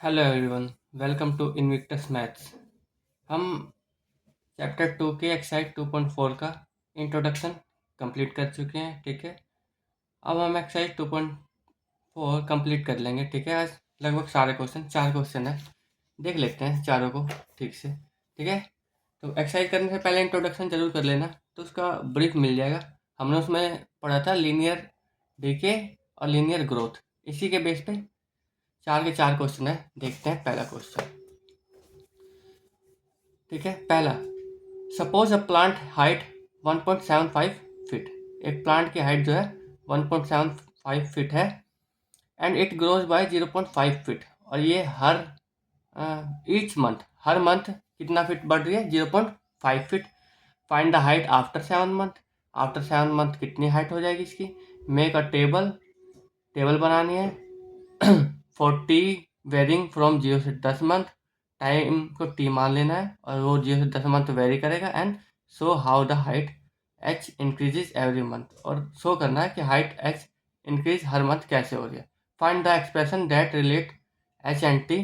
Hello everyone, welcome to Invictus maths. हम chapter 2 के exercise 2.4 का इंट्रोडक्शन कंप्लीट कर चुके हैं। ठीक है, अब हम एक्सरसाइज 2.4 कंप्लीट कर लेंगे। ठीक है, आज लगभग सारे क्वेश्चन 4 क्वेश्चन है, देख लेते हैं चारों को ठीक से। ठीक है, तो एक्सरसाइज करने से पहले इंट्रोडक्शन जरूर कर लेना, तो उसका ब्रीफ मिल जाएगा। हमने उसमें पढ़ा था लीनियर डीके और लीनियर ग्रोथ, इसी के बेस पे 4 के 4 क्वेश्चन है। देखते हैं पहला क्वेश्चन। ठीक है, पहला, suppose a plant height 1.75 feet. एक प्लांट की हाइट जो है 1.75 फीट है and it grows bye 0.5 feet. और ये हर ईच मंथ, हर मंथ कितना फीट बढ़ रही है? 0.5 feet. Find the height after 7 month. After 7 month कितनी हाइट हो जाएगी इसकी? मेक अ टेबल, टेबल बनानी है 40 वेरिंग फ्रॉम 0 से 10 मंथ। टाइम को टी मान लेना है और वो 0 से 10 मंथ वेरी करेगा। And show how the height H increases every month. और शो करना है कि height H increase her month कैसे हो रही है। Find the expression that relate H and T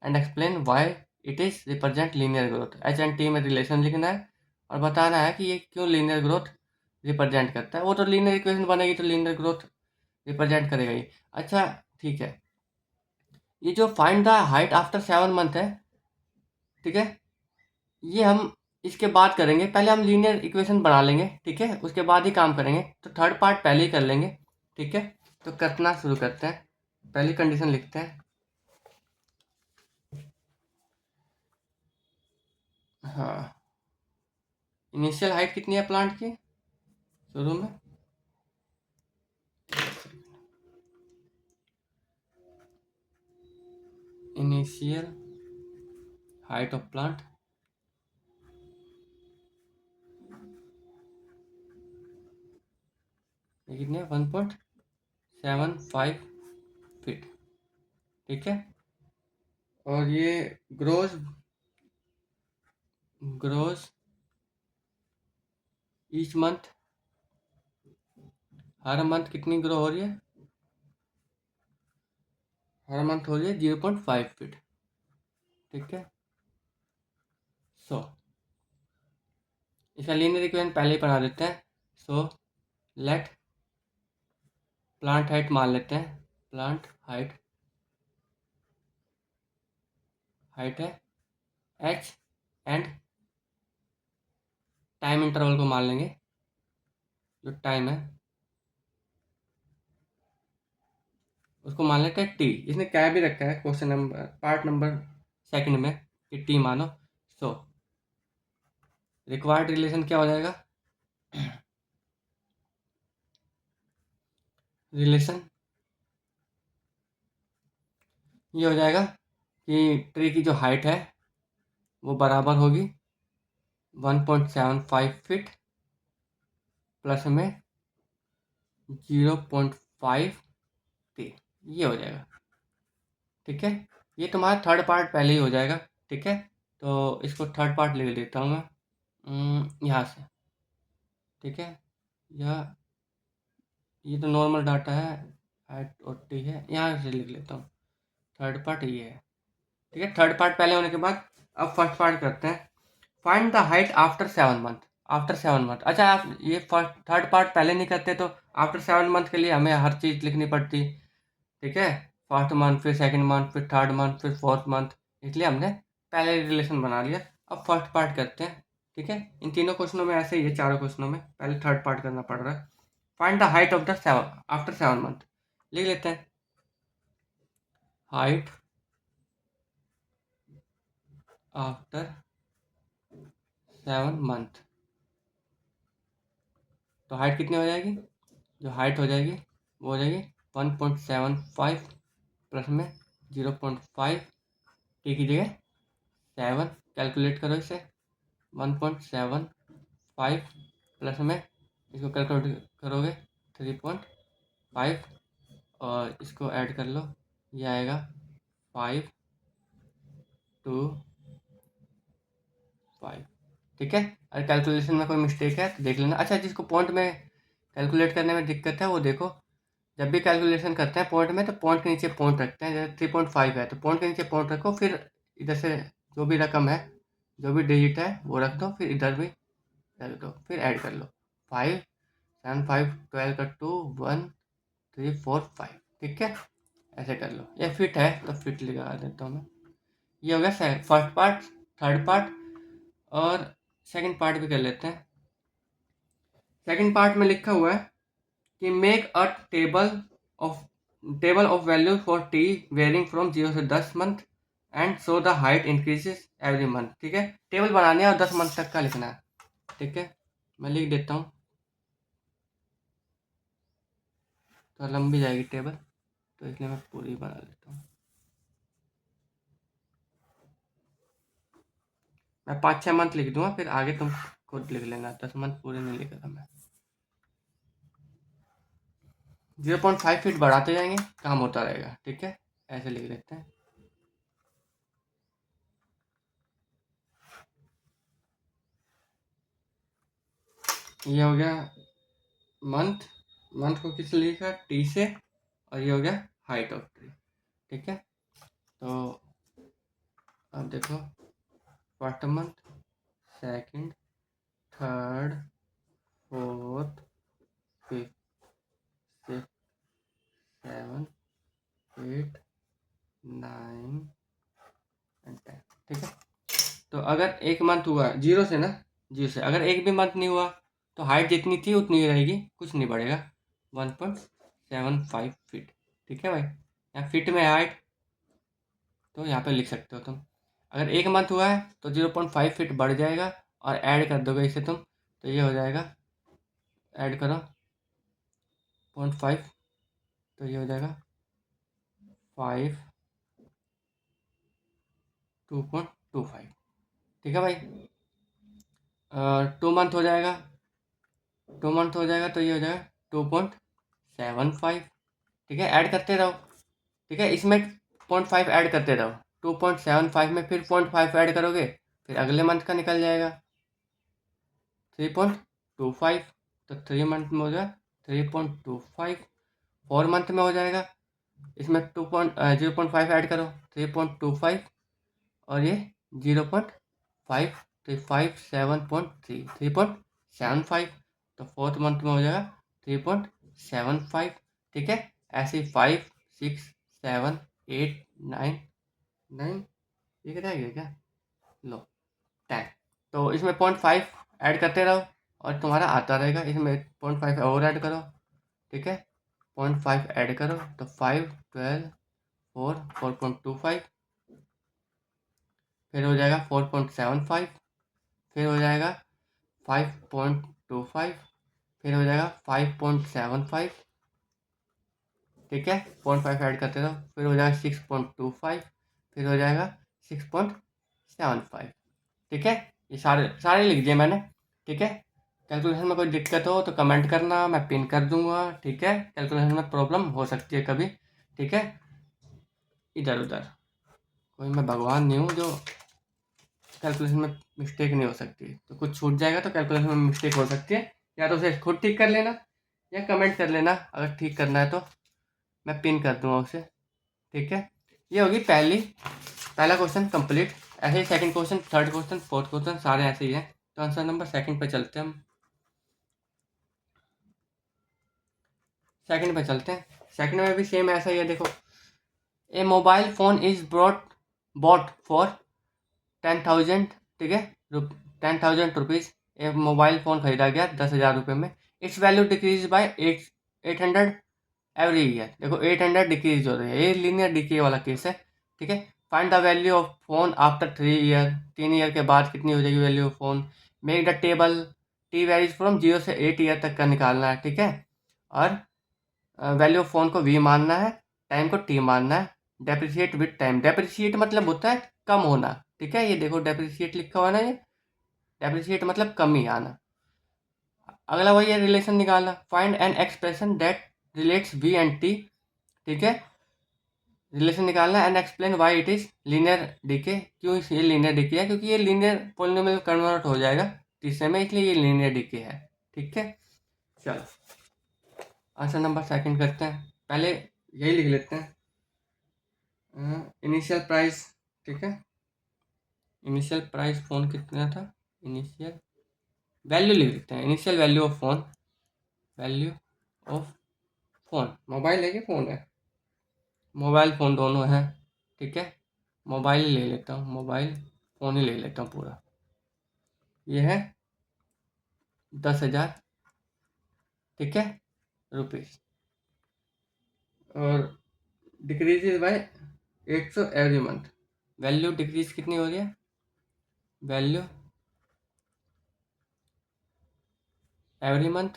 and explain why it is represent linear growth. H and T में relation लिखना है और बताना है कि ये क्यों लीनियर ग्रोथ रिप्रेजेंट करता है। वो तो लीनियर इक्वेशन बनेगी तो लीनियर ग्रोथ रिप्रेजेंट करेगा ही। अच्छा ठीक है, ये जो find the height after 7 month है, ठीक है, ये हम इसके बाद करेंगे। पहले हम लीनियर इक्वेशन बना लेंगे, ठीक है, उसके बाद ही काम करेंगे। तो थर्ड पार्ट पहले ही कर लेंगे। ठीक है, तो करना शुरू करते हैं। पहली कंडीशन लिखते हैं। हाँ, इनिशियल हाइट कितनी है प्लांट की शुरू में? इनिशियल हाइट ऑफ प्लांट ये कितनी है? 1.75 फीट। ठीक है, और ये ग्रोज ग्रोज ईच मंथ, हर मंथ कितनी ग्रो हो रही है? हर मंथ हो रही है 0.5 फीट। ठीक है, सो इसका लीनियर इक्वेशन पहले ही बना देते हैं। सो लेट प्लांट हाइट मान लेते हैं। प्लांट हाइट हाइट है एच एंड टाइम इंटरवल को मान लेंगे। जो टाइम है उसको मान लेते हैं टी। इसने क्या भी रखा है question number part number second में कि टी मानो। सो रिक्वायर्ड रिलेशन क्या हो जाएगा? रिलेशन ये हो जाएगा कि ट्री की जो हाइट है वो बराबर होगी 1.75 फीट प्लस में 0.5 टी। ये हो जाएगा। ठीक है, ये तुम्हारा थर्ड पार्ट पहले ही हो जाएगा। ठीक है, तो इसको थर्ड पार्ट लिख देता हूँ मैं यहाँ से। ठीक है, यह ये तो नॉर्मल डाटा है, हाइट और टी है, यहाँ से लिख लेता हूँ। थर्ड पार्ट ये है। ठीक है, थर्ड पार्ट पहले होने के बाद अब फर्स्ट पार्ट करते हैं। Find the height after 7 month. After 7 month, अच्छा आप ये फर्स्ट थर्ड पार्ट पहले नहीं करते तो आफ्टर 7 मंथ के लिए हमें हर चीज़ लिखनी पड़ती। ठीक है, फर्स्ट मंथ, फिर सेकंड मंथ, फिर थर्ड मंथ, फिर फोर्थ मंथ, इसलिए हमने पहले रिलेशन बना लिया। अब फर्स्ट पार्ट करते हैं। ठीक है, इन तीनों क्वेश्चनों में ऐसे ही है, चारों क्वेश्चनों में पहले थर्ड पार्ट करना पड़ रहा है। Find the height of the seven after 7 month. लिख लेते हैं हाइट आफ्टर 7 मंथ। तो हाइट कितनी हो जाएगी? जो हाइट हो जाएगी वो हो जाएगी 1.75 प्लस में 0.5 टी की जगह 7। कैलकुलेट करो इसे। 1.75 प्लस में इसको कैलकुलेट करोगे 3.5 और इसको ऐड कर लो, ये आएगा 525। ठीक है, अगर कैलकुलेशन में कोई मिस्टेक है तो देख लेना। अच्छा, जिसको पॉइंट में कैलकुलेट करने में दिक्कत है वो देखो जब भी कैलकुलेशन करते हैं पॉइंट में तो पॉइंट के नीचे पॉइंट रखते हैं। जैसे 3.5 है तो पॉइंट के नीचे पॉइंट रखो, फिर इधर से जो भी रकम है, जो भी डिजिट है वो रख दो, फिर इधर भी रख दो, फिर ऐड कर लो। 5 7 5 12 का 2 1 3 4 5। ठीक है, ऐसे कर लो। ये फिट है तो फिट लगा देता हूँ मैं। ये हो गया फर्स्ट पार्ट। थर्ड पार्ट और सेकंड पार्ट भी कर लेते हैं। सेकंड पार्ट में लिखा हुआ है कि make a table of value for t varying from 0 से 10 month and show the height increases every month. ठीक है, टेबल बनाने है और 10 मंथ तक का लिखना है। ठीक है, मैं लिख देता हूँ, तो लंबी जाएगी टेबल, तो इसलिए मैं पूरी बना देता हूँ। मैं 5-6 मंथ लिख दूंगा, फिर आगे तुम खुद लिख लेना। 10 मंथ पूरे नहीं लिख रहा मैं। 0.5 फीट बढ़ाते जाएंगे, काम होता रहेगा। ठीक है, ऐसे लिख देते हैं। ये हो गया मंथ। मंथ को किस लिए लिखा, टी से, और ये हो गया हाइट ऑफ ट्री। ठीक है, तो अब देखो, first month, second, third, fourth, fifth, six, 7, 8, 9 and 10। ठीक है, तो अगर एक मंथ हुआ जीरो से ना, जीरो से अगर एक भी मंथ नहीं हुआ तो हाइट जितनी थी उतनी ही रहेगी, कुछ नहीं बढ़ेगा। 1.75 फीट। ठीक है भाई, यहाँ फिट में हाइट, तो यहाँ पे लिख सकते हो तुम। अगर एक मंथ हुआ है तो 0.5 फीट बढ़ जाएगा, और ऐड कर दोगे इसे तुम, तो ये हो जाएगा, ऐड करो 0.5, तो ये हो जाएगा 5 2.25। ठीक है भाई, 2 मंथ हो जाएगा, 2 मंथ हो जाएगा तो ये हो जाएगा 2.75। ठीक है, ऐड करते रहो। ठीक है, इसमें 0.5 ऐड करते रहो। 2.75 में फिर 0.5 ऐड करोगे, फिर अगले मंथ का निकल जाएगा 3.25। तो 3 मंथ में हो जाएगा 3.25। 4 मंथ में हो जाएगा, इसमें 0.5 ऐड करो, 3.25, और ये 0.5, 3.75। तो 4th मंथ में हो जाएगा 3.75। ठीक है, ऐसे ही 5 6 7 8 9 9, ये रह गया क्या, लो 10। तो इसमें 0.5 ऐड करते रहो और तुम्हारा आता रहेगा। इसमें 0.5 और ऐड करो। ठीक है, 0.5 ऐड करो तो 5 12 4 4.25, फिर हो जाएगा 4.75, फिर हो जाएगा 5.25, फिर हो जाएगा 5.75। ठीक है, 0.5 ऐड करते रहो, फिर हो जाएगा 6.25, फिर हो जाएगा 6.75। ठीक है, ये सारे सारे लिख दिए मैंने। ठीक है, कैलकुलेशन में कोई दिक्कत हो तो कमेंट करना, मैं पिन कर दूंगा। ठीक है, कैलकुलेशन में प्रॉब्लम हो सकती है कभी। ठीक है, इधर उधर कोई मैं भगवान नहीं हूँ जो कैलकुलेशन में मिस्टेक नहीं हो सकती। तो कुछ छूट जाएगा तो कैलकुलेशन में मिस्टेक हो सकती है, या तो उसे खुद ठीक कर लेना या कमेंट कर लेना। अगर ठीक करना है तो मैं पिन कर दूंगा उसे। ठीक है, ये होगी पहला क्वेश्चन कंप्लीट। ऐसे ही second question, third question, fourth question सारे ऐसे ही हैं। तो आंसर नंबर सेकंड पे चलते हैं हम। सेकंड पे चलते हैं। सेकंड में भी सेम ऐसा ही है। देखो, a mobile phone is bought for 10,000। ठीक है, 10,000 रुपीज़। एक मोबाइल फ़ोन खरीदा गया 10,000 रुपये में। It's value decrease by 800 every year. देखो 800 डिक्रीज हो रही है, ये लीनियर डिके वाला केस है। ठीक है, find the value of phone after 3 year. 3 year के बाद कितनी हो जाएगी value of phone. Make the table, T varies from 0 से 8 ईयर तक का निकालना है। ठीक है, और वैल्यू ऑफ फोन को वी मानना है, टाइम को टी मानना है। डेप्रिशिएट विद टाइम, डेप्रिशिएट मतलब होता है कम होना। ठीक है, ये देखो डेप्रिशिएट लिखा हुआ है ना, ये डेप्रिशिएट मतलब कमी आना। अगला वही है, रिलेशन निकालना। Find an expression that relates v and t. ठीक है, रिलेशन निकालना and explain why it is linear decay. क्यों ये लीनियर डीके है, क्योंकि ये लीनियर पॉलिनोमियल कन्वर्ट हो जाएगा तीसरे में, इसलिए ये लीनियर डीके है। ठीक है, चलो आंसर नंबर सेकंड करते हैं, पहले यही लिख लेते हैं इनिशियल प्राइस। ठीक है, इनिशियल प्राइस फ़ोन कितना था, इनिशियल वैल्यू लिख लेते हैं, initial value of phone, value of phone, mobile है कि फ़ोन है, मोबाइल फ़ोन दोनों हैं। ठीक है, मोबाइल ले लेता हूँ, मोबाइल फ़ोन ही ले लेता हूँ पूरा। ये है 10,000, ठीक है, रुपीज़। और decrease by 800 every month, value decrease कितनी हो रही है, वैल्यू एवरी मंथ,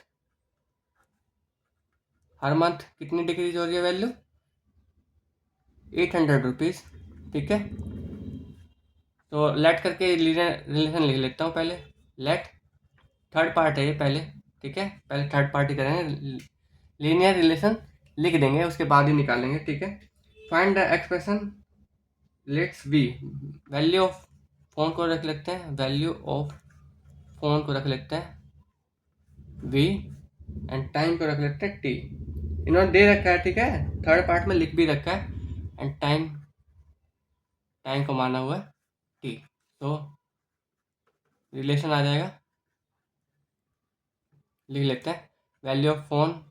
हर मंथ कितनी डिक्रीज हो रही है वैल्यू, 800 रुपीज़। ठीक है, तो लेट करके रिलेशन लिख लेता हूँ पहले, लेट, थर्ड पार्ट है ये पहले। ठीक है, पहले थर्ड पार्टी करेंगे, लीनियर रिलेशन लिख देंगे, उसके बाद ही निकालेंगे। ठीक है, find the expression let's be, value of phone को रख लेते हैं, वैल्यू ऑफ फोन को रख लेते हैं v, एंड टाइम को रख लेते हैं t। इन्होंने दे रखा है, ठीक है, थर्ड पार्ट में लिख भी रखा है, एंड टाइम, टाइम को माना हुआ है t। तो रिलेशन आ जाएगा, लिख लेते हैं, value of phone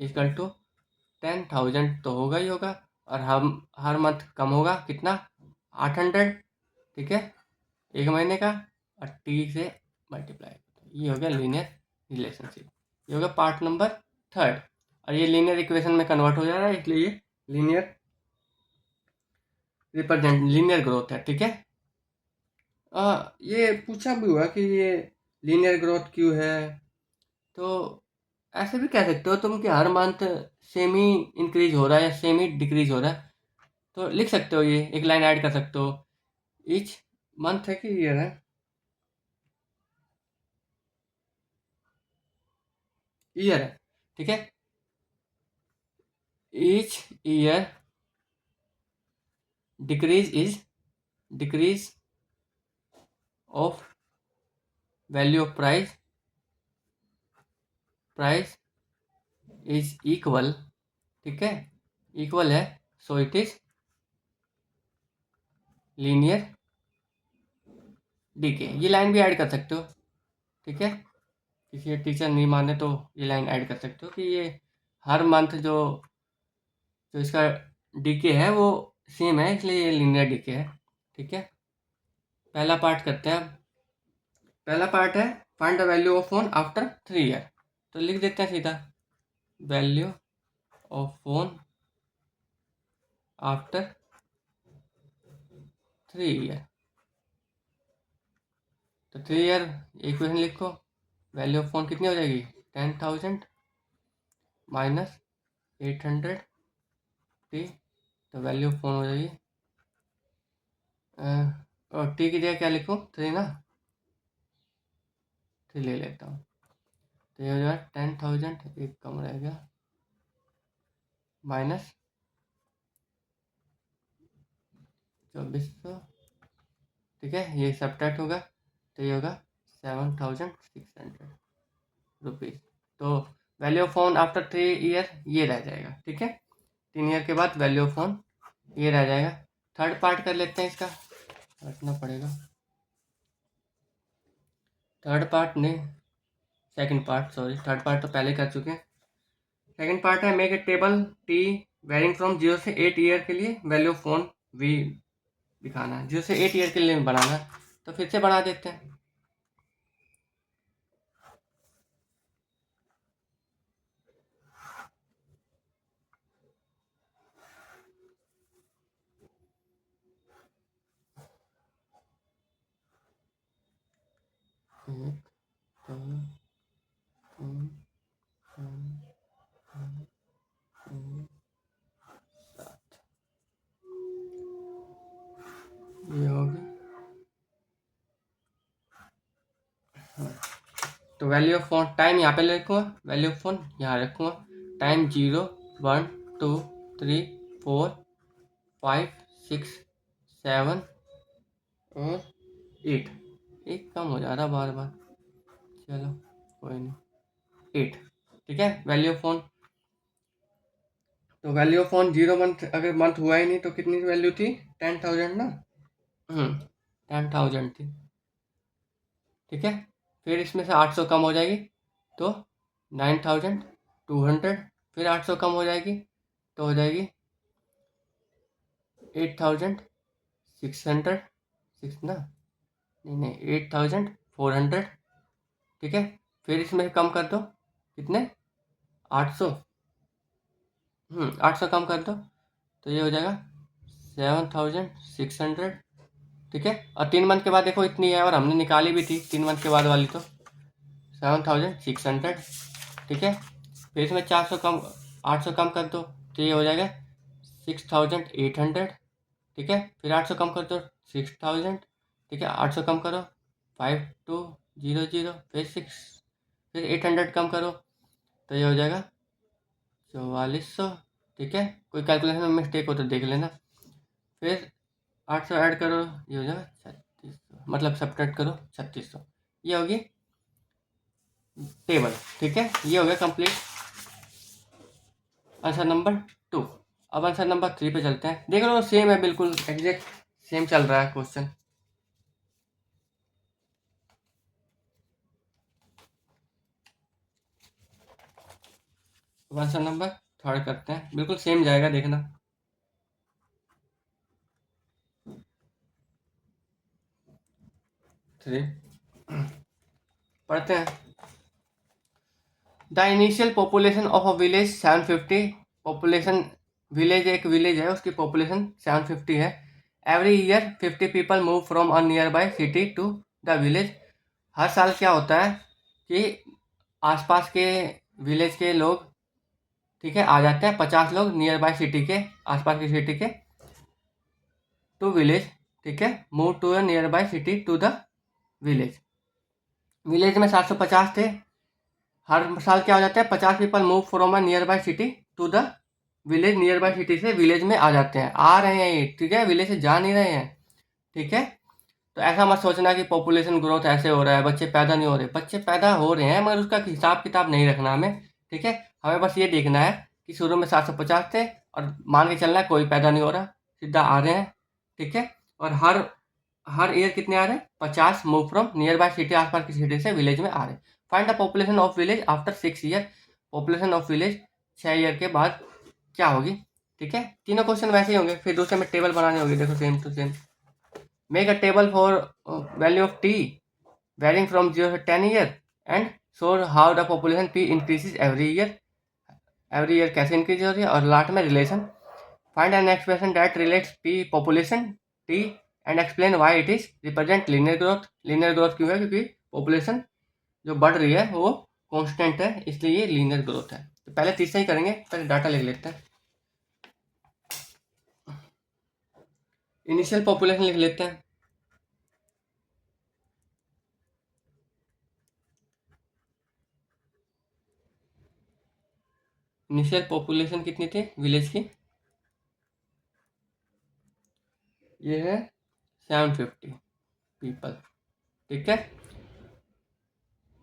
equal to 10,000 तो होगा ही होगा, और हम हर मंथ कम होगा कितना, 800। ठीक है, एक महीने का, और टी से मल्टीप्लाई, ये हो गया लीनियर रिलेशनशिप। ये हो गया पार्ट नंबर थर्ड, और ये लीनियर इक्वेशन में कन्वर्ट हो जा रहा है, इसलिए ये लीनियर रिप्रेजेंट लीनियर ग्रोथ है। ठीक है, ये पूछा भी हुआ कि ये लीनियर ग्रोथ क्यों है, तो ऐसे भी कह सकते हो तुम कि हर मंथ सेम ही इंक्रीज हो रहा है या सेम ही डिक्रीज हो रहा है, तो लिख सकते हो, ये एक लाइन ऐड कर सकते हो, ईच मंथ है कि ईयर है, ईयर है। ठीक है, each year decrease is, decrease of value of price, price is equal, ठीक है, इक्वल है, so it is linear decay. ये लाइन भी ऐड कर सकते हो। ठीक है, किसी टीचर नहीं माने तो ये लाइन ऐड कर सकते हो कि ये हर मंथ जो जो इसका डीके है वो सेम है, इसलिए ये लीनियर डीके है। ठीक है, पहला पार्ट करते हैं। पहला पार्ट है find the value of phone after 3 year, तो लिख देते हैं सीधा, value of phone after 3 year. तो 3 ईयर इक्वेशन लिखो, वैल्यू ऑफ फोन कितनी हो जाएगी, 10,000 माइनस 800 टी, तो वैल्यू ऑफ फोन हो जाएगी, और टी की जगह क्या लिखूँ, 3 ना, 3 ले लेता हूँ, तो ये हो जाएगा 10,000, एक कम रहेगा, माइनस 2400। ठीक है, ये सब्ट्रैक्ट होगा, तो ये होगा 7,600 रुपीज़। तो value of phone after 3 year ये रह जाएगा। ठीक है, 3 ईयर के बाद वैल्यू ऑफ फोन ये रह जाएगा। थर्ड पार्ट कर लेते हैं, इसका रखना पड़ेगा, थर्ड पार्ट नहीं, second part, sorry, third part तो पहले कर चुके हैं। सेकंड पार्ट है make a table t varying from 0 से 8 ईयर के लिए वैल्यू ऑफ फोन वी दिखाना है, 0 से 8 ईयर के लिए बनाना है, तो फिर से बना देते हैं। एक, दो, तीन, चार, पाँच, छः, सात, ये होगी। हाँ, तो वैल्यू ऑफ फोन टाइम यहाँ पे लिखूँगा, वैल्यू ऑफ फोन यहाँ रखूँगा, टाइम 0, 1, 2, 3, 4, 5, 6, 7 और 8, एक कम हो जा रहा बार बार, चलो कोई नहीं, 8। ठीक है, वैल्यू ऑफ फोन तो वैल्यू ऑफ ऑन 0 मंथ, अगर मंथ हुआ ही नहीं तो कितनी वैल्यू थी? 10,000 ना। 10,000 थी, ठीक है। फिर इसमें से 800 कम हो जाएगी तो 9,200, फिर 800 कम हो जाएगी तो हो जाएगी 8,600, सिक्स ना, नहीं 8,400, ठीक है। फिर इसमें कम कर दो, कितने? 800, 800 कम कर दो तो ये हो जाएगा 7,600, ठीक है। और 3 मंथ के बाद देखो इतनी है, और हमने निकाली भी थी 3 मंथ के बाद वाली, तो 7,600, ठीक है। फिर इसमें 400 कम, 800 कम कर दो तो ये हो जाएगा 6,800, ठीक है। फिर 800 कम कर दो 6,000, ठीक है। 800 कम करो 5,200, फिर 6, फिर 800 कम करो तो ये हो जाएगा 4,400, ठीक है। कोई कैलकुलेशन में मिस्टेक हो तो देख लेना। फिर 800 ऐड करो, ये हो जाएगा 3,600, मतलब सब्ट्रैक्ट करो 3,600। ये होगी टेबल, ठीक है। ये हो गया कंप्लीट आंसर नंबर 2। अब आंसर नंबर 3 पे चलते हैं। देख लो सेम है, बिल्कुल एग्जैक्ट सेम चल रहा है क्वेश्चन। आंसर नंबर 3 करते हैं, बिल्कुल सेम जाएगा, देखना। थ्री पढ़ते हैं। The initial population of a village 750, population, village एक विलेज है, उसकी पॉपुलेशन 750 है। Every year 50 people move from a nearby city to the village. हर साल क्या होता है कि आसपास के विलेज के लोग, ठीक है, आ जाते हैं 50 लोग नियर बाय सिटी के, आसपास की सिटी के, टू विलेज, ठीक है। Move to a nearby city to the village. Village में 750 थे। हर साल क्या हो जाता है, 50 people move from a nearby city to the village. Nearby city से विलेज में आ जाते हैं, आ रहे हैं ये, ठीक है, विलेज से जा नहीं रहे हैं, ठीक है। तो ऐसा मत सोचना कि पॉपुलेशन ग्रोथ ऐसे हो रहा है, बच्चे पैदा नहीं हो रहे, बच्चे पैदा हो रहे हैं, मगर उसका हिसाब किताब नहीं रखना हमें, ठीक है। हमें बस ये देखना है कि शुरू में 750 थे और मान के चलना है कोई पैदा नहीं हो रहा, सीधा आ रहे हैं, ठीक है। और हर हर ईयर कितने आ रहे हैं? 50 move from near by city, आसपास की सिटी से विलेज में आ रहे हैं। Find the population of village after 6 year, population of village 6 year के बाद क्या होगी, ठीक है। तीनों क्वेश्चन वैसे ही होंगे, फिर दूसरे में टेबल बनानी होगी, देखो same to same. Make a table for value of t varying from 0 to 10 year and show how the population p increases every year, every year कैसे इंक्रीज हो रही है। और लास्ट में relation, find an expression that relates p population t and explain why it is represent linear growth. Linear growth क्यों है? क्योंकि population जो बढ़ रही है वो कांस्टेंट है, इसलिए ये लीनियर ग्रोथ है। तो पहले तीसरा ही करेंगे, पहले डाटा लिख लेते हैं। इनिशियल पॉपुलेशन लिख लेते हैं। इनिशियल पॉपुलेशन कितनी थी विलेज की? ये है 750 पीपल, ठीक है।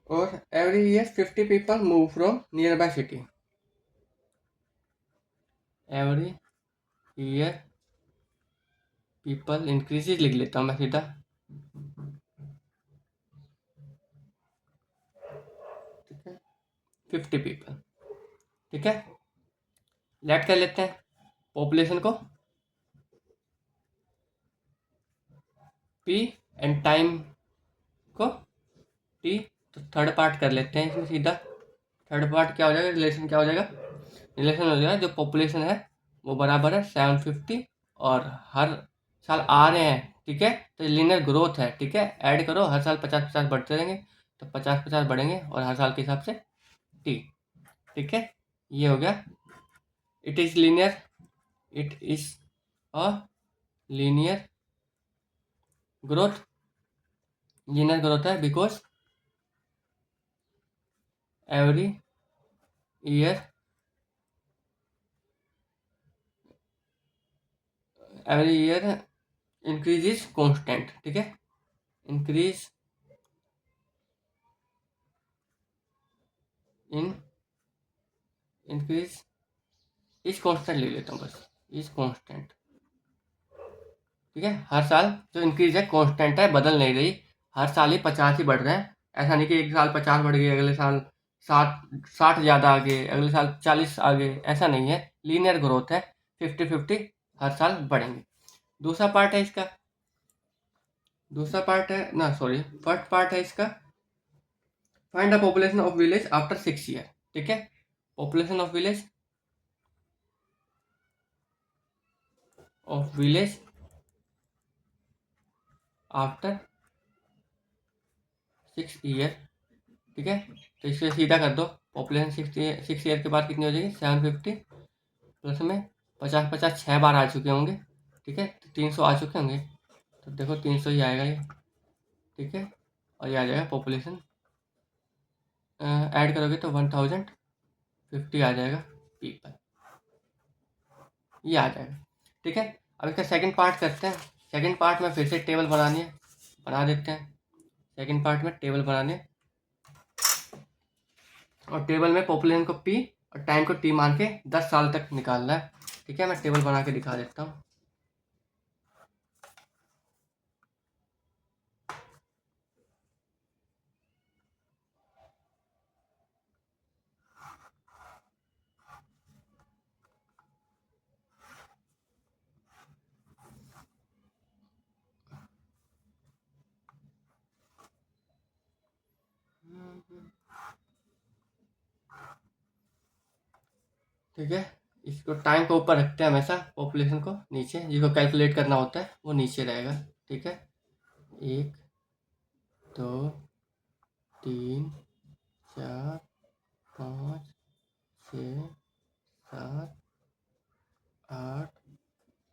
और every year 50 people move from near by city. Every year people increases लिख लेता हूँ मैं सीधा, ठीक है, 50 पीपल, ठीक है। लेट कर लेते हैं पॉपुलेशन को पी एंड टाइम को टी। तो थर्ड पार्ट कर लेते हैं इसमें सीधा। थर्ड पार्ट क्या हो जाएगा, रिलेशन क्या हो जाएगा? रिलेशन हो जाएगा जो पॉपुलेशन है वो बराबर है 750 और हर साल आ रहे हैं, ठीक है। तो लीनियर ग्रोथ है, ठीक है। ऐड करो, हर साल 50-50 बढ़ते रहेंगे, तो 50-50 बढ़ेंगे और हर साल के हिसाब से टी, ठीक है। ये हो गया। It is linear, it is a linear growth. Linear growth है because every year, every year increase is constant, ठीक है। Increase in, increase is constant ले लेता हूँ बस, इज कांस्टेंट। ठीक है, हर साल जो इंक्रीज है कांस्टेंट है, बदल नहीं रही, हर साल ही 50 ही बढ़ रहे हैं। ऐसा नहीं कि एक साल 50 बढ़ गए, अगले साल 60 ज़्यादा आगे, अगले साल 40 आगे, ऐसा नहीं है। लीनियर ग्रोथ है, 50-50 हर साल बढ़ेंगे। दूसरा पार्ट है इसका, दूसरा पार्ट है ना, सॉरी, फर्स्ट पार्ट है इसका, find the population of village after 6 year. ठीक है, population of village after 6 year. ठीक है, तो इसे सीधा कर दो, पॉपुलेशन 6 ईयर के बाद कितनी हो जाएगी, 750 प्लस में 50-50 6 बार आ चुके होंगे। ठीक है, तो 300 आ चुके होंगे, तो देखो 300 ही आएगा ये। ठीक है, और ये आ जाएगा पॉपुलेशन, ऐड करोगे तो 1050 आ जाएगा पीपल, ये आ जाएगा। ठीक है, अब इसका सेकंड पार्ट करते हैं। सेकंड पार्ट में फिर से टेबल बनानी है, बना देते हैं। सेकंड पार्ट में टेबल बनाने, और टेबल में पॉपुलेशन को पी और टाइम को टी मान के 10 साल तक निकालना है। ठीक है, मैं टेबल बना के दिखा देता हूँ। ठीक है, इसको टाइम को ऊपर रखते हैं हमेशा, पॉपुलेशन को नीचे, जिसको कैलकुलेट करना होता है वो नीचे रहेगा। ठीक है, 1 2 3 4 5 6 7 8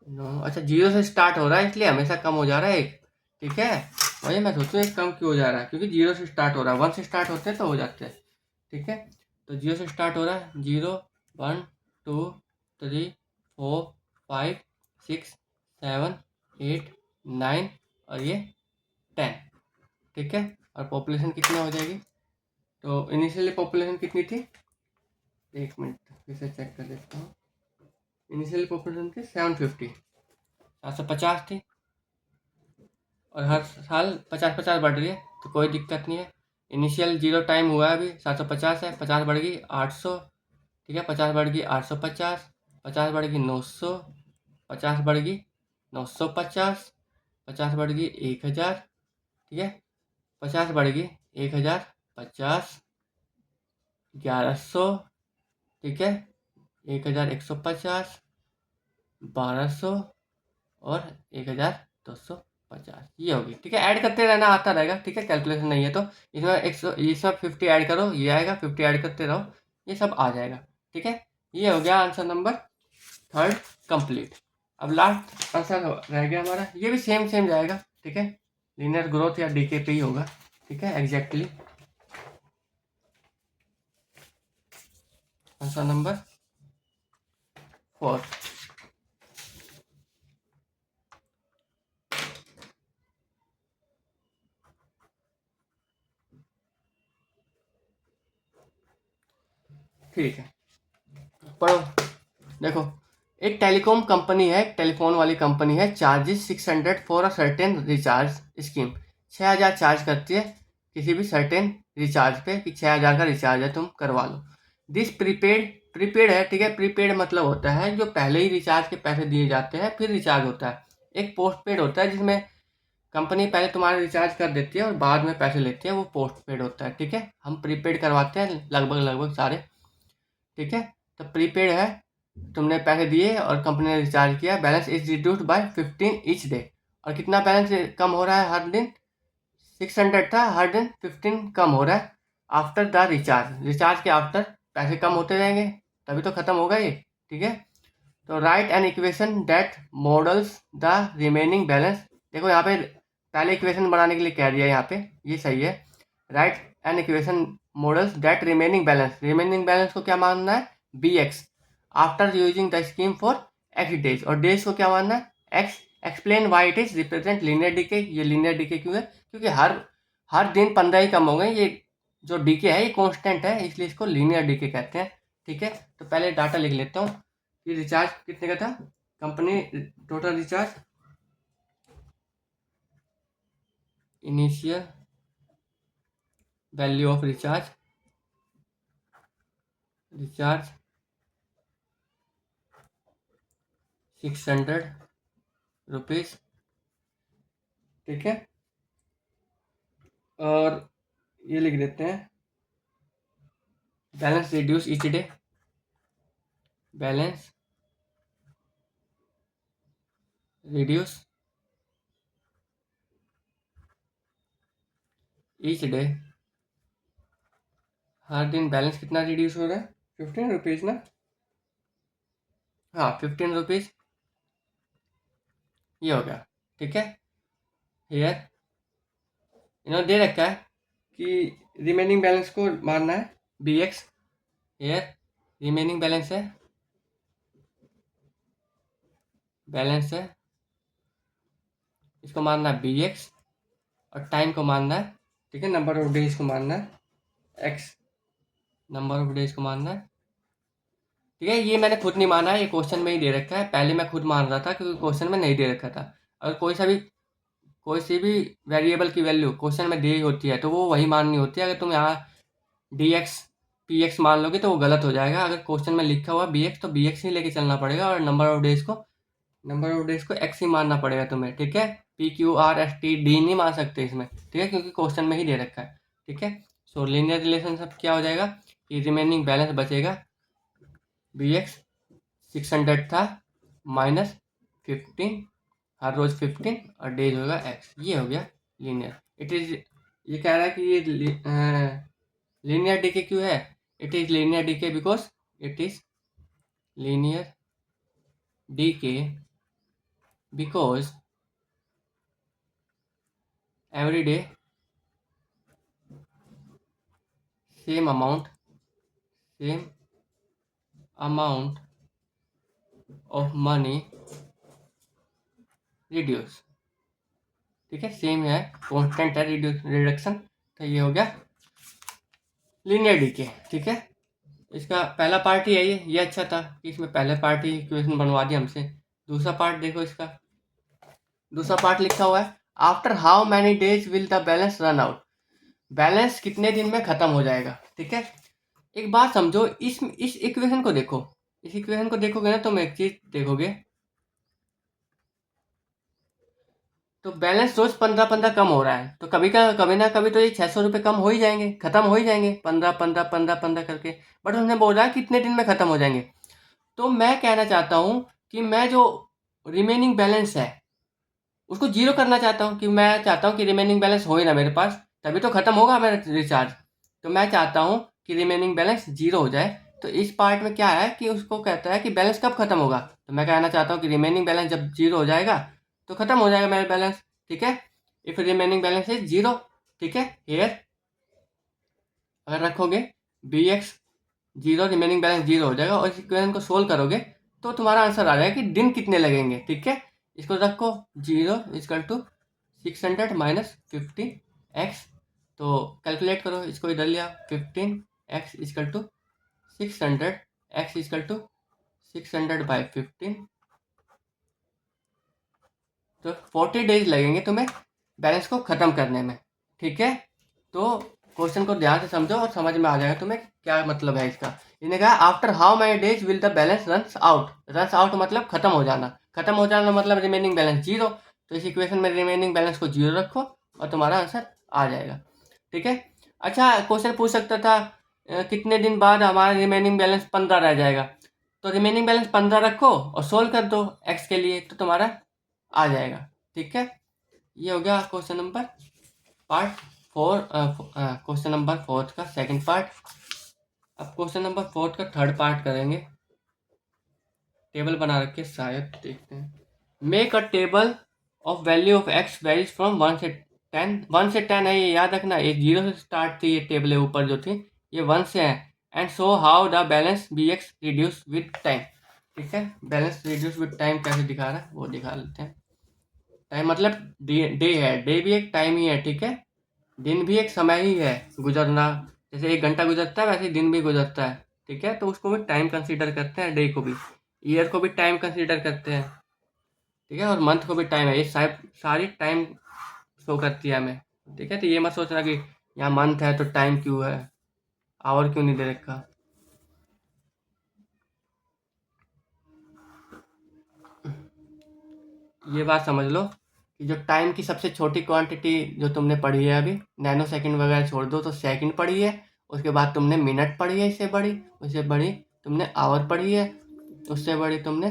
9। अच्छा, 0 से स्टार्ट हो रहा है इसलिए हमेशा कम हो जा रहा है एक। ठीक है, वही मैं सोचूं एक कम क्यों हो जा रहा है, क्योंकि 0 से स्टार्ट हो रहा है, 1 से स्टार्ट होते हैं तो हो जाते हैं। ठीक है, तो 0 से स्टार्ट हो रहा है, 0 1 2 3 4 5 6 7 8 9 और ये 10। ठीक है, और पॉपुलेशन कितनी हो जाएगी, तो इनिशियली पॉपुलेशन कितनी थी, 1 मिनट फिर से चेक कर देता हूँ। इनिशियली पॉपुलेशन थी 750 थी, और हर साल 50-50 बढ़ रही है, तो कोई दिक्कत नहीं है। इनिशियल 0 टाइम हुआ है अभी, 750 है, 50 बढ़ गई 800। ठीक है, 50 बढ़ गई 850, 50 बढ़ गई 900, 50 बढ़ गई 950, 50 बढ़ गई 1000। ठीक है, 50 बढ़ गई 1000, 50 1100। ठीक है, 1150, 1200 और 1250, ये होगी। ठीक है, ऐड करते रहना, आता रहेगा। ठीक है, कैलकुलेशन नहीं है तो इसमें 100, इसमें 50 ऐड करो, ये आएगा, 50 ऐड करते रहो, ये सब आ जाएगा। ठीक है, ये हो गया आंसर नंबर 3 कंप्लीट। अब लास्ट आंसर रह गया हमारा, ये भी सेम सेम जाएगा। ठीक है, लीनियर ग्रोथ या डीके पे ही होगा। ठीक है, एग्जैक्टली आंसर नंबर 4। ठीक है, पढ़ो, देखो, एक टेलीकॉम कंपनी है, एक टेलीफोन वाली कंपनी है, charges 600 for a certain recharge scheme. 6000 charge करती है किसी भी सर्टेन रिचार्ज पे, कि 6000 का रिचार्ज है, तुम करवा लो। दिस प्रीपेड, प्रीपेड है। ठीक है, प्रीपेड मतलब होता है जो पहले ही रिचार्ज के पैसे दिए जाते हैं फिर रिचार्ज होता है। एक पोस्ट पेड होता है जिसमें कंपनी पहले तुम्हारा रिचार्ज कर देती है और बाद में पैसे लेती है, वो पोस्ट पेड होता है। ठीक है, हम प्रीपेड करवाते हैं लगभग लगभग सारे। ठीक है, तो प्रीपेड है, तुमने पैसे दिए और कंपनी ने रिचार्ज किया, balance is reduced by 15 each day. और कितना बैलेंस कम हो रहा है हर दिन, 600 था, हर दिन 15 कम हो रहा है। आफ्टर द रिचार्ज, रिचार्ज के आफ्टर पैसे कम होते जाएंगे, तभी तो खत्म होगा ये। ठीक है, तो right an equation that models the remaining balance. देखो यहाँ पे पहले इक्वेशन बनाने के लिए कह दिया, यहाँ पे ये सही है। Write an equation models that remaining balance, remaining balance को क्या मानना है, be x, after using the scheme for x days, और डेज को क्या मानना है, x. Explain why it is represent linear decay. ये लीनियर डीके क्यों है, क्योंकि हर हर दिन 15 ही कम हो गए। ये जो डीके है ये कांस्टेंट है, इसलिए इसको लीनियर डीके कहते हैं। ठीक है, तो पहले डाटा लिख लेता हूँ। कि रिचार्ज कितने का था, company total recharge, initial value of recharge 600 rupees, ठीक है। और ये लिख देते हैं balance reduce each day, balance reduce each day, हर दिन बैलेंस कितना रिड्यूस हो रहा है, 15 रुपीज़ ना, हाँ 15 रुपीज़, ये हो गया, ठीक है। हेयर इन्होंने दे रखा है कि रिमेनिंग बैलेंस को मारना है BX, हेयर रिमेनिंग बैलेंस है इसको मारना है BX, और टाइम को मारना है, ठीक है, नंबर ऑफ डेज को मारना है X, नंबर ऑफ डेज को मारना है, ठीक है। ये मैंने खुद नहीं माना है, ये क्वेश्चन में ही दे रखा है, पहले मैं खुद मान रहा था क्योंकि क्वेश्चन में नहीं दे रखा था। अगर कोई सी भी वेरिएबल की वैल्यू क्वेश्चन में दी होती है तो वो वही माननी होती है। अगर तुम यहाँ DX PX मान लोगे तो वो गलत हो जाएगा। अगर क्वेश्चन में लिखा हुआ BX तो BX ही लेके चलना पड़ेगा, और नंबर ऑफ डेज को X ही मानना पड़ेगा तुम्हें, ठीक है। PQRST D नहीं मान सकते इसमें, ठीक है, क्योंकि क्वेश्चन में ही दे रखा है, ठीक है। सो लीनियर रिलेशनशिप क्या हो जाएगा कि रिमेनिंग बैलेंस बचेगा BX 600 था -15, हर रोज 15, और डेज होगा X, ये हो गया लीनियर। इट इज, ये कह रहा है कि ये लीनियर डीके क्यों है, it is linear decay because it is linear decay because every day same amount of money reduce, ठीक है, सेम है, कांस्टेंट है रिडक्शन, तो ये हो गया लीनियर डीके, ठीक है। इसका पहला पार्ट ही है ये अच्छा था कि इसमें पहले पार्ट ही इक्वेशन बनवा दिया हमसे। दूसरा पार्ट देखो, इसका दूसरा पार्ट लिखा हुआ है after how many days will the balance run out, balance कितने दिन में खत्म हो जाएगा, ठीक है। एक बात समझो, इस इक्वेशन को देखो, इस इक्वेशन को देखोगे ना तुम एक चीज देखोगे, तो बैलेंस रोज 15 कम हो रहा है, तो कभी ना कभी तो ये 600 रुपये कम हो ही जाएंगे, खत्म हो ही जाएंगे 15 करके, बट उसने बोला कितने दिन में खत्म हो जाएंगे। तो मैं कहना चाहता हूँ कि मैं जो रिमेनिंग बैलेंस है उसको जीरो करना चाहता हूँ, कि मैं चाहता हूँ कि रिमेनिंग बैलेंस हो ही ना मेरे पास, तभी तो खत्म होगा मेरा रिचार्ज। तो मैं चाहता हूँ कि रिमेनिंग बैलेंस जीरो हो जाए। तो इस पार्ट में क्या है कि उसको कहता है कि बैलेंस कब खत्म होगा, तो मैं कहना चाहता हूँ कि रिमेनिंग बैलेंस जब जीरो हो जाएगा तो खत्म हो जाएगा मेरा बैलेंस, ठीक है। If remaining balance is zero, ठीक है, हेयर अगर रखोगे BX zero, remaining balance zero हो जाएगा, और इस इक्वेशन को सोल्व करोगे तो तुम्हारा आंसर आ जाएगा कि दिन कितने लगेंगे, ठीक है। इसको रखो 0 = 600 -15x, तो कैलकुलेट करो, इसको इधर लिया 15x = 600, x = 600/15, तो 40 डेज लगेंगे तुम्हें बैलेंस को ख़त्म करने में, ठीक है। तो क्वेश्चन को ध्यान से समझो और समझ में आ जाएगा तुम्हें क्या मतलब है इसका। इन्होंने कहा after how many days will the balance runs out मतलब खत्म हो जाना मतलब रिमेनिंग बैलेंस जीरो। तो इस इक्वेशन में रिमेनिंग बैलेंस को जीरो रखो और तुम्हारा आंसर आ जाएगा, ठीक है। अच्छा, क्वेश्चन पूछ सकता था कितने दिन बाद हमारा रिमेनिंग बैलेंस 15 रह जाएगा, तो रिमेनिंग बैलेंस 15 रखो और सोल्व कर दो एक्स के लिए, तो तुम्हारा आ जाएगा, ठीक है। ये हो गया question number part 4, question number 4 का सेकंड पार्ट। अब क्वेश्चन नंबर 4 का थर्ड पार्ट करेंगे। टेबल बना रखे शायद, देखते हैं। Make a table of value of x varies from 1 से 10, 1 से 10 है, ये याद रखना, ये 0 से स्टार्ट थी, ये टेबल ऊपर जो थी ये 1 से है। And show how the balance BX reduce with time, ठीक है। बैलेंस रिड्यूस विद टाइम कैसे दिखा रहा है वो दिखा लेते हैं। टाइम मतलब डे है, डे भी एक टाइम ही है, ठीक है। दिन भी एक समय ही है गुजरना, जैसे 1 घंटा गुजरता है वैसे ही दिन भी गुजरता है, ठीक है। तो उसको भी टाइम कंसीडर करते हैं, डे को भी। ईयर को भी टाइम कंसीडर करते हैं, ठीक है, और मंथ को भी टाइम है। ये सारी टाइम शो करती है हमें, ठीक है। तो ये मत सोचना कि यहाँ मंथ है तो टाइम क्यों है, आवर क्यों नहीं दे रखा। ये बात समझ लो कि जो टाइम की सबसे छोटी क्वांटिटी जो तुमने पढ़ी है अभी, नैनो सेकंड वगैरह छोड़ दो तो सेकंड पढ़ी है, उसके बाद तुमने मिनट पढ़ी है, इससे बड़ी, उससे बड़ी तुमने आवर पढ़ी है, उससे बड़ी तुमने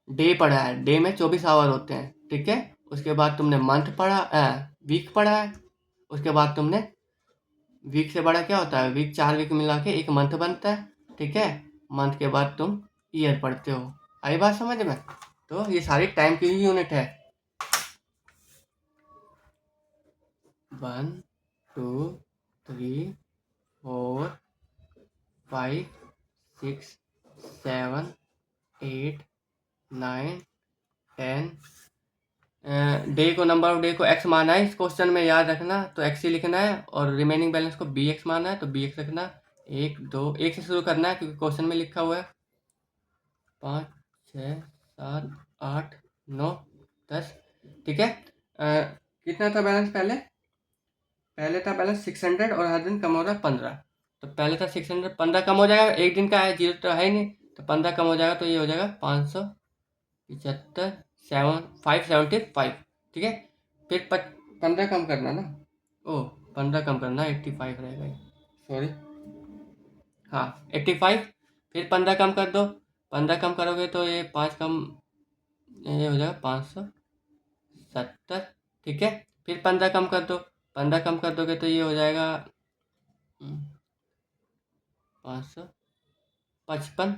डे पढ़ा है, डे में 24 आवर होते हैं, ठीक है। उसके बाद तुमने मंथ पढ़ा, वीक पढ़ा है। उसके बाद तुमने वीक से बड़ा क्या होता है, वीक 4 वीक मिला के एक मंथ बनता है, ठीक है। मंथ के बाद तुम ईयर पढ़ते हो। आई बात समझ में? तो ये सारी टाइम की यूनिट है। 1 2 3 4 5 6 7 8 9 10। डे को, नंबर ऑफ डे को एक्स माना है इस क्वेश्चन में, याद रखना। तो एक्स ही लिखना है, और रिमेनिंग बैलेंस को बी एक्स माना है तो बी एक्स रखना। 1 2 1 से शुरू करना है क्योंकि क्वेश्चन में लिखा हुआ है। 5 6 7 8 9 10, ठीक है। कितना था बैलेंस पहले? पहले था बैलेंस 600 और हर दिन कम हो रहा है 15। तो पहले था 600, 15 कम हो जाएगा, एक दिन का है, जीरो तो है ही नहीं, तो 15 कम हो जाएगा तो ये हो जाएगा 575, 575, ठीक है। फिर 15 कम करना ना, ओ 15 कम करना, 85 रहेगा, सॉरी, हाँ 85। फिर 15 कम कर दो, 15 कम करोगे तो ये 5 कम, ये हो जाएगा 570, ठीक है। फिर 15 कम कर दो, 15 कम कर दोगे तो ये हो जाएगा 555,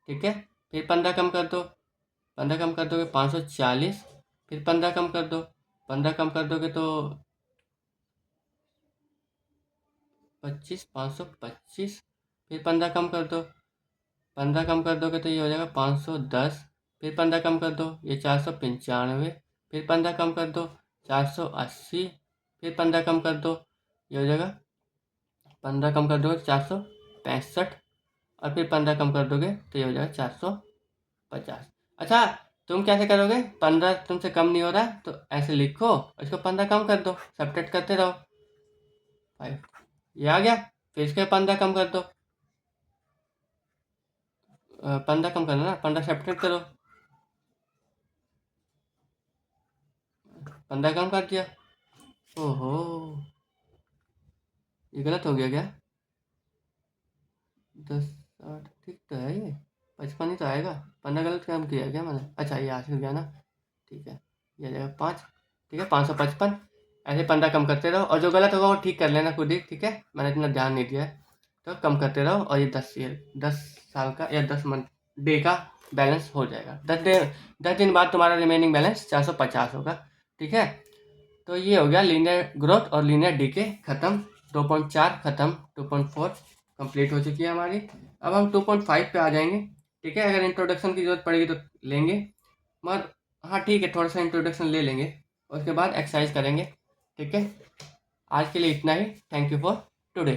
ठीक है। फिर 15 कम कर दो, 15 कम कर दोगे 540। फिर 15 कम कर दो, 15 कम कर दोगे तो 525। फिर 15 कम कर दो, 15 कम कर दोगे तो ये हो जाएगा 510। फिर 15 कम कर दो, ये 495। फिर 15 कम कर दो, 480। फिर 15 कम कर दो, ये हो जाएगा, 15 कम कर दोगे 465। और फिर 15 कम कर दोगे तो ये हो जाएगा 450। अच्छा, तुम कैसे करोगे? 15 तुमसे कम नहीं हो रहा तो ऐसे लिखो, इसको 15 कम कर दो, सब्ट्रैक्ट करते रहो। 5, ये आ गया। फिर इसके 15 कम कर दो, 15 कम करना ना, 15 सब्ट्रैक्ट करो, 15 कम कर दिया। ओहो, ये गलत हो गया क्या? 10 8, ठीक तो है ये, 55 ही तो आएगा। 15 गलत काम किया क्या मैंने? अच्छा, ये आखिर गया ना, ठीक है, ये जाएगा 5, ठीक है, 555। ऐसे 15 कम करते रहो, और जो गलत होगा वो ठीक कर लेना खुद ही, ठीक है, मैंने इतना ध्यान नहीं दिया है। तो कम करते रहो, और ये 10 साल का या 10 मंथ डे का बैलेंस हो जाएगा। 10 दिन बाद तुम्हारा रिमेनिंग बैलेंस 450 होगा, ठीक है। तो ये हो गया लीनियर ग्रोथ और लीनियर डीके खत्म। 2.4 खत्म, 2.4 कंप्लीट हो चुकी है हमारी। अब हम 2.5 पे आ जाएंगे, ठीक है। अगर इंट्रोडक्शन की जरूरत पड़ेगी तो लेंगे, मगर हाँ ठीक है, थोड़ा सा इंट्रोडक्शन ले लेंगे, उसके बाद एक्सरसाइज करेंगे, ठीक है। आज के लिए इतना ही। Thank you for today.